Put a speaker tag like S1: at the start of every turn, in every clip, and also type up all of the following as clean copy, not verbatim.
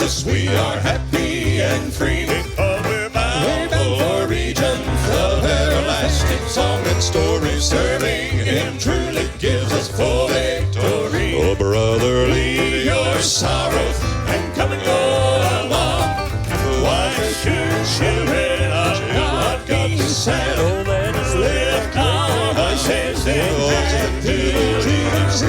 S1: Jesus, we are happy and free. Because we're bound for regions of everlasting song and story. Serving Him truly gives us full victory. Oh, brother, leave your sorrows and come and go along. Why should children of God be sad? Oh, let us lift our voices and to Jesus.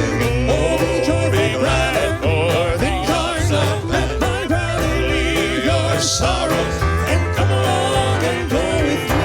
S1: Oh, joy be glad, for things are not bad. My brother, leave your sorrows and come along and go with me.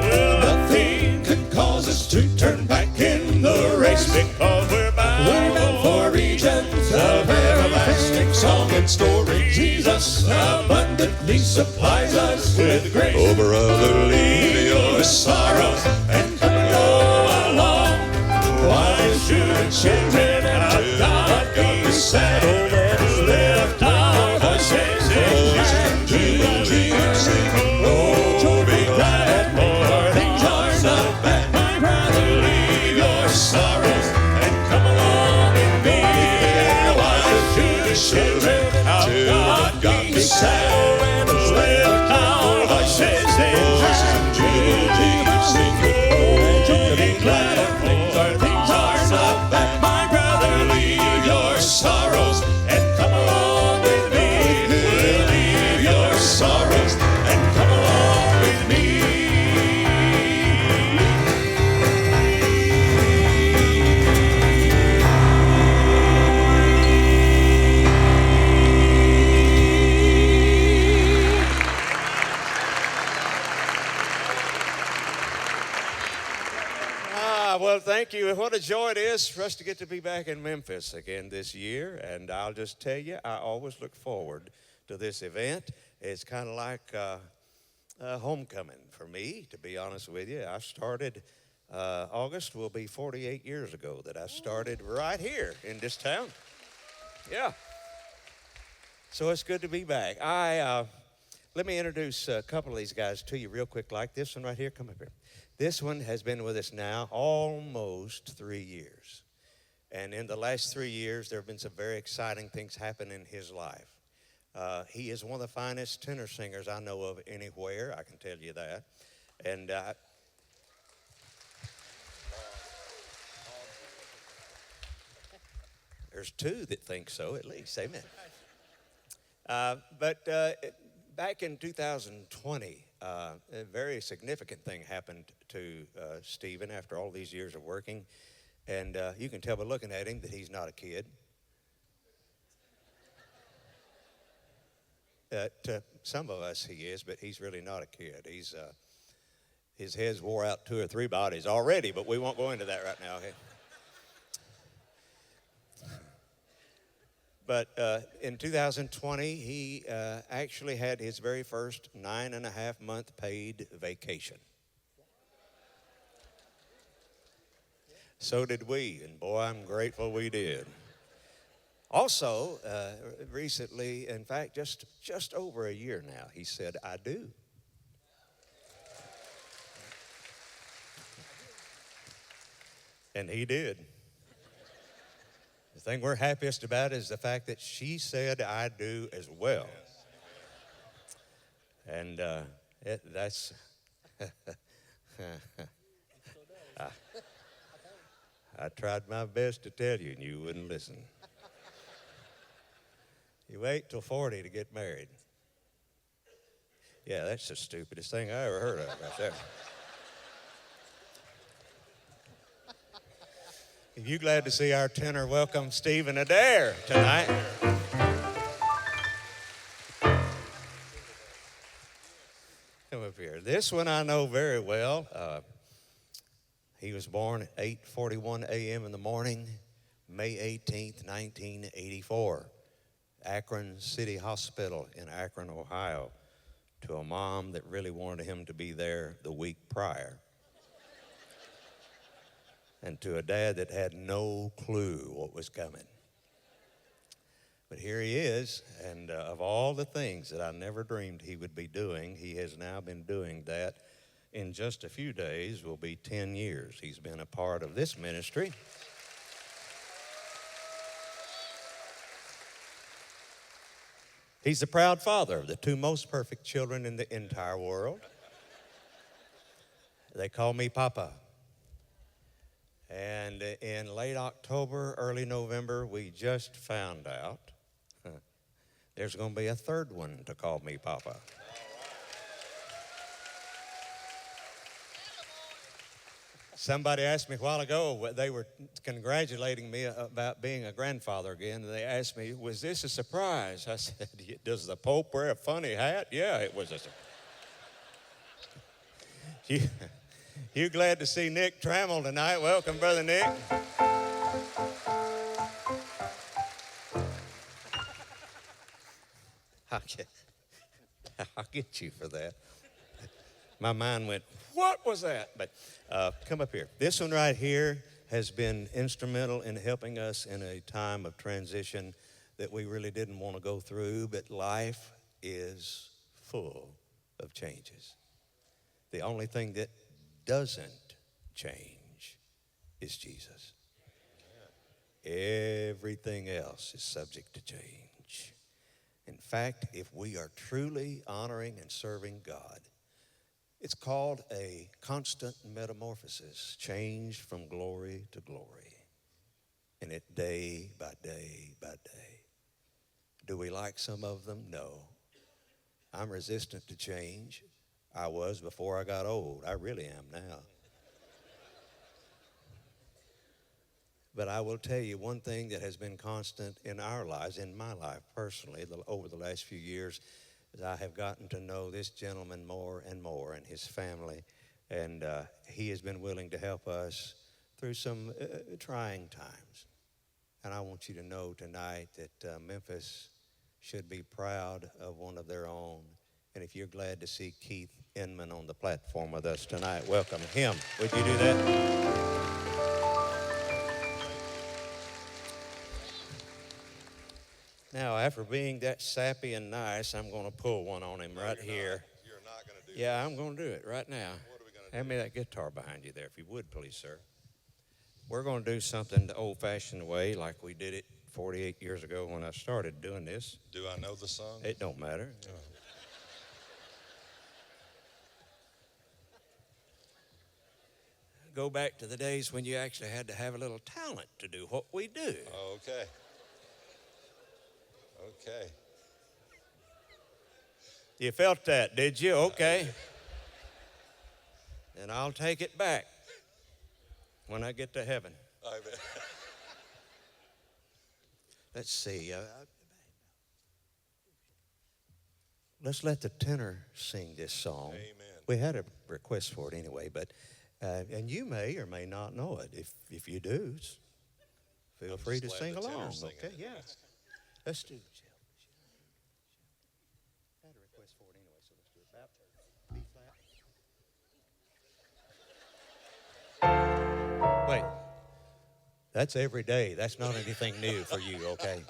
S1: Well, nothing could cause us to turn back in the race, because we're bound for regions of everlasting song and story. Jesus abundantly supplies us with grace. Oh, brother, leave your sorrows and come and go along. Why should children of God be sad? Oh, let us lift our voices and to Jesus. Oh, joy be glad, for things are not bad. My brother, leave your sorrows and come along with me. Why should children of God be sad? Let us lift our voices and to Jesus. Oh, joy be glad, for things are not bad. My brother, leave your sorrows and come along with me. Leave your sorrows and come along with me. Well, thank you. What a joy it is for us to get to be back in Memphis again this year. And I'll just tell you, I always look forward to this event. It's kind of like a homecoming for me, to be honest with you. I started, August will be 48 years ago that I started right here in this town. Yeah. So it's good to be back. Let me introduce a couple of these guys to you real quick, like this one right here. Come up here. This one has been with us now almost 3 years. And in the last 3 years, there have been some very exciting things happen in his life. He is one of the finest tenor singers I know of anywhere, I can tell you that. And there's two that think so, at least. Amen. But back in 2020, a very significant thing happened to Stephen after all these years of working. And you can tell by looking at him that he's not a kid. To some of us he is, but he's really not a kid. His head's wore out 2 or 3 bodies already, but we won't go into that right now. Okay? But in 2020, he actually had his very first 9.5-month paid vacation. So did we, and boy, I'm grateful we did. Also, recently, in fact, just over a year now, he said, I do. And he did. The thing we're happiest about is the fact that she said I do as well. And that's... I tried my best to tell you, and you wouldn't listen. You wait till 40 to get married. Yeah, that's the stupidest thing I ever heard of right there. Are you glad to see our tenor welcome Stephen Adair tonight? Come up here. This one I know very well. He was born at 8:41 a.m. in the morning, May 18th, 1984. Akron City Hospital in Akron, Ohio, to a mom that really wanted him to be there the week prior. And to a dad that had no clue what was coming. But here he is, and of all the things that I never dreamed he would be doing, he has now been doing that
S2: in just a few days will be 10 years he's been a part of this ministry. He's the proud father of the two most perfect children in the entire world. They call me Papa. And in late October, early November, we just found out there's going to be a third one to call me Papa. Somebody asked me a while ago, they were congratulating me about being a grandfather again, and they asked me, was this a surprise? I said, does the Pope wear a funny hat? Yeah, it was a surprise. You glad to see Nick Trammell tonight? Welcome, Brother Nick. I'll get you for that. My mind went, what was that? But come up here. This one right here has been instrumental in helping us in a time of transition that we really didn't want to go through, but life is full of changes. The only thing that doesn't change is Jesus. Everything else is subject to change. In fact, if we are truly honoring and serving God, it's called a constant metamorphosis, changed from glory to glory, and it day by day by day. Do we like some of them? No. I'm resistant to change. I was before I got old. I really am now. But I will tell you one thing that has been constant in our lives, in my life personally, over the last few years, is I have gotten to know this gentleman more and more and his family, and he has been willing to help us through some trying times. And I want you to know tonight that Memphis should be proud of one of their own. And if you're glad to see Keith Inman on the platform with us tonight, welcome him. Would you do that? Now, after being that sappy and nice, I'm going to pull one on him right here.
S3: You're not going to do
S2: Yeah, I'm going to do it right now.
S3: What are we going to do?
S2: Hand me that guitar behind you there, if you would, please, sir. We're going to do something the old-fashioned way, like we did it 48 years ago when I started doing this.
S3: Do I know the song?
S2: It don't matter. Go back to the days when you actually had to have a little talent to do what we do.
S3: Okay. Okay.
S2: You felt that, did you? Okay. Then I'll take it back when I get to heaven.
S3: I bet.
S2: Let's see. Let's let the tenor sing this song.
S3: Amen.
S2: We had a request for it anyway, but and you may or may not know it. If you do, feel free to sing along. Okay, yeah. Let's do it. I had a request for it anyway, so let's do it. About B flat. Wait. That's every day. That's not anything new for you, okay?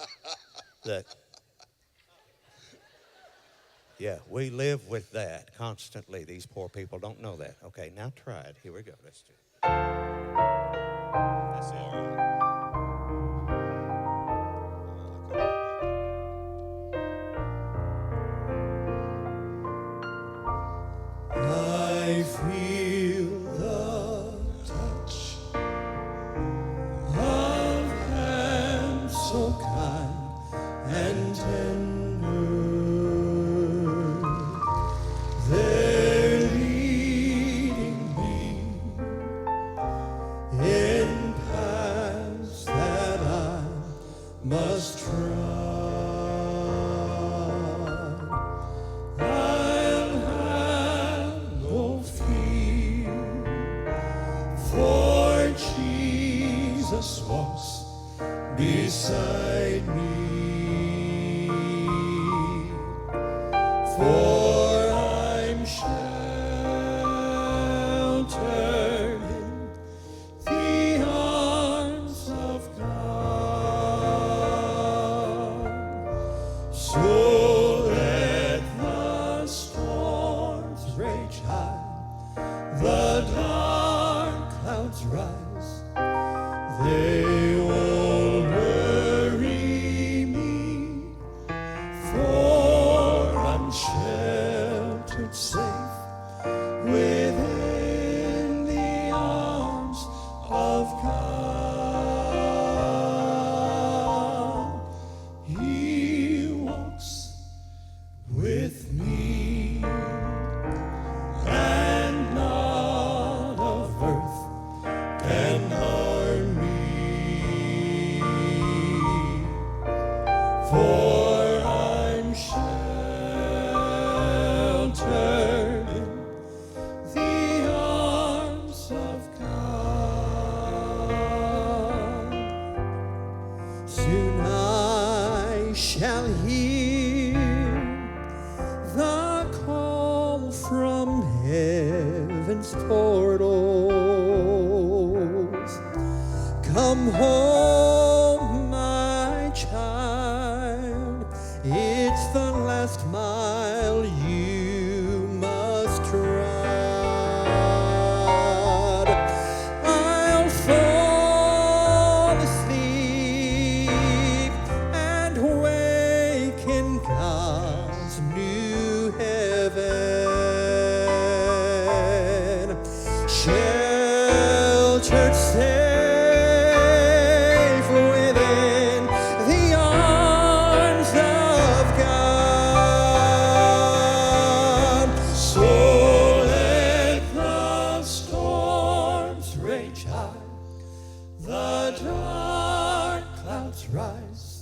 S2: Yeah, we live with that constantly. These poor people don't know that. Okay, now try it. Here we go. Let's do it. That's all right.
S1: I feel the touch of hands so kind and tender. They're leading me in paths that I must trod. I'll have no fear, for Jesus walks beside me. For I'm sheltered in the arms of God. So let the storms rage high
S4: portals. Come home, my child, it's the last mile you must trod. I'll fall asleep and wake in God's new heaven, sheltered safe within the arms of God. So let the storms rage high, the dark clouds rise,